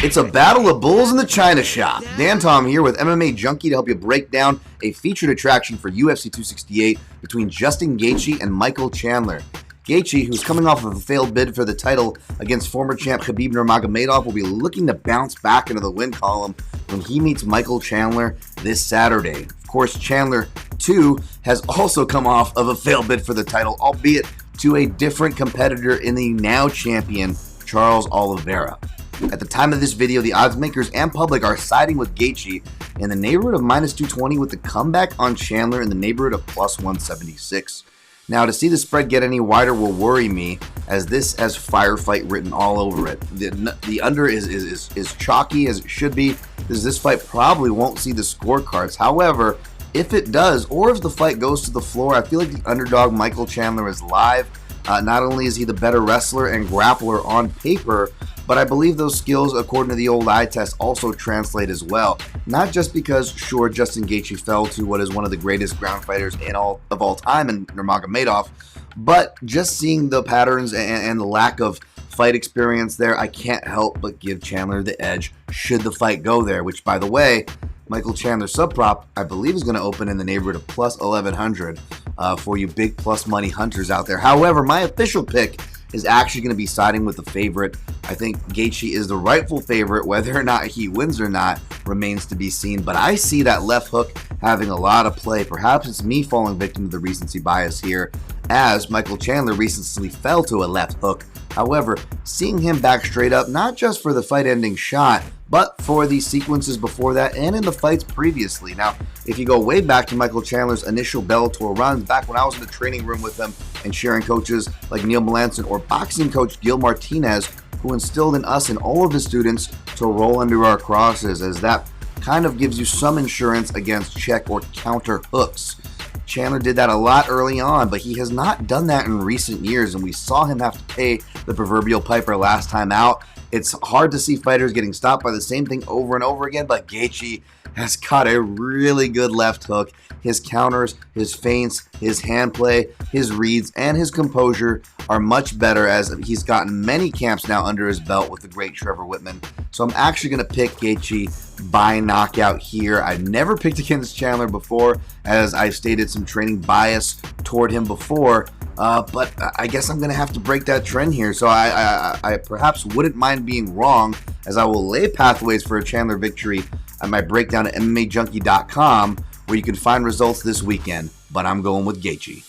It's a battle of bulls in the China shop. Dan Tom here with MMA Junkie to help you break down a featured attraction for UFC 268 between Justin Gaethje and Michael Chandler. Gaethje, who's coming off of a failed bid for the title against former champ Khabib Nurmagomedov, will be looking to bounce back into the win column when he meets Michael Chandler this Saturday. Of course, Chandler, too, has also come off of a failed bid for the title, albeit to a different competitor in the now champion, Charles Oliveira. At the time of this video, the odds makers and public are siding with Gaethje in the neighborhood of -220 with the comeback on Chandler in the neighborhood of +176. Now, to see the spread get any wider will worry me, as this has firefight written all over it. The under is chalky as it should be, because this fight probably won't see the scorecards. However, if it does, or if the fight goes to the floor, I feel like the underdog Michael Chandler is live. Not only is he the better wrestler and grappler on paper, but I believe those skills, according to the old eye test, also translate as well. Not just because, sure, Justin Gaethje fell to what is one of the greatest ground fighters of all time in Nurmagomedov, but just seeing the patterns and the lack of fight experience there, I can't help but give Chandler the edge should the fight go there, which, by the way, Michael Chandler sub prop, I believe, is going to open in the neighborhood of +1100 for you big plus money hunters out there. However, my official pick is actually going to be siding with the favorite. I think Gaethje is the rightful favorite. Whether or not he wins or not remains to be seen, but I see that left hook having a lot of play. Perhaps it's me falling victim to the recency bias here, as Michael Chandler recently fell to a left hook. However, seeing him back straight up, not just for the fight-ending shot, but for the sequences before that and in the fights previously. Now, if you go way back to Michael Chandler's initial Bellator runs, back when I was in the training room with him and sharing coaches like Neil Melanson or boxing coach Gil Martinez, who instilled in us and all of his students to roll under our crosses, as that kind of gives you some insurance against check or counter hooks. Chandler did that a lot early on, but he has not done that in recent years, and we saw him have to pay the proverbial piper last time out. It's hard to see fighters getting stopped by the same thing over and over again, but Gaethje has got a really good left hook. His counters, his feints, his hand play, his reads, and his composure are much better, as he's gotten many camps now under his belt with the great Trevor Whitman. So I'm actually going to pick Gaethje by knockout here. I've never picked against Chandler before, as I've stated some training bias toward him before, but I guess I'm going to have to break that trend here. So I perhaps wouldn't mind being wrong, as I will lay pathways for a Chandler victory at my breakdown at MMAJunkie.com, where you can find results this weekend, but I'm going with Gaethje.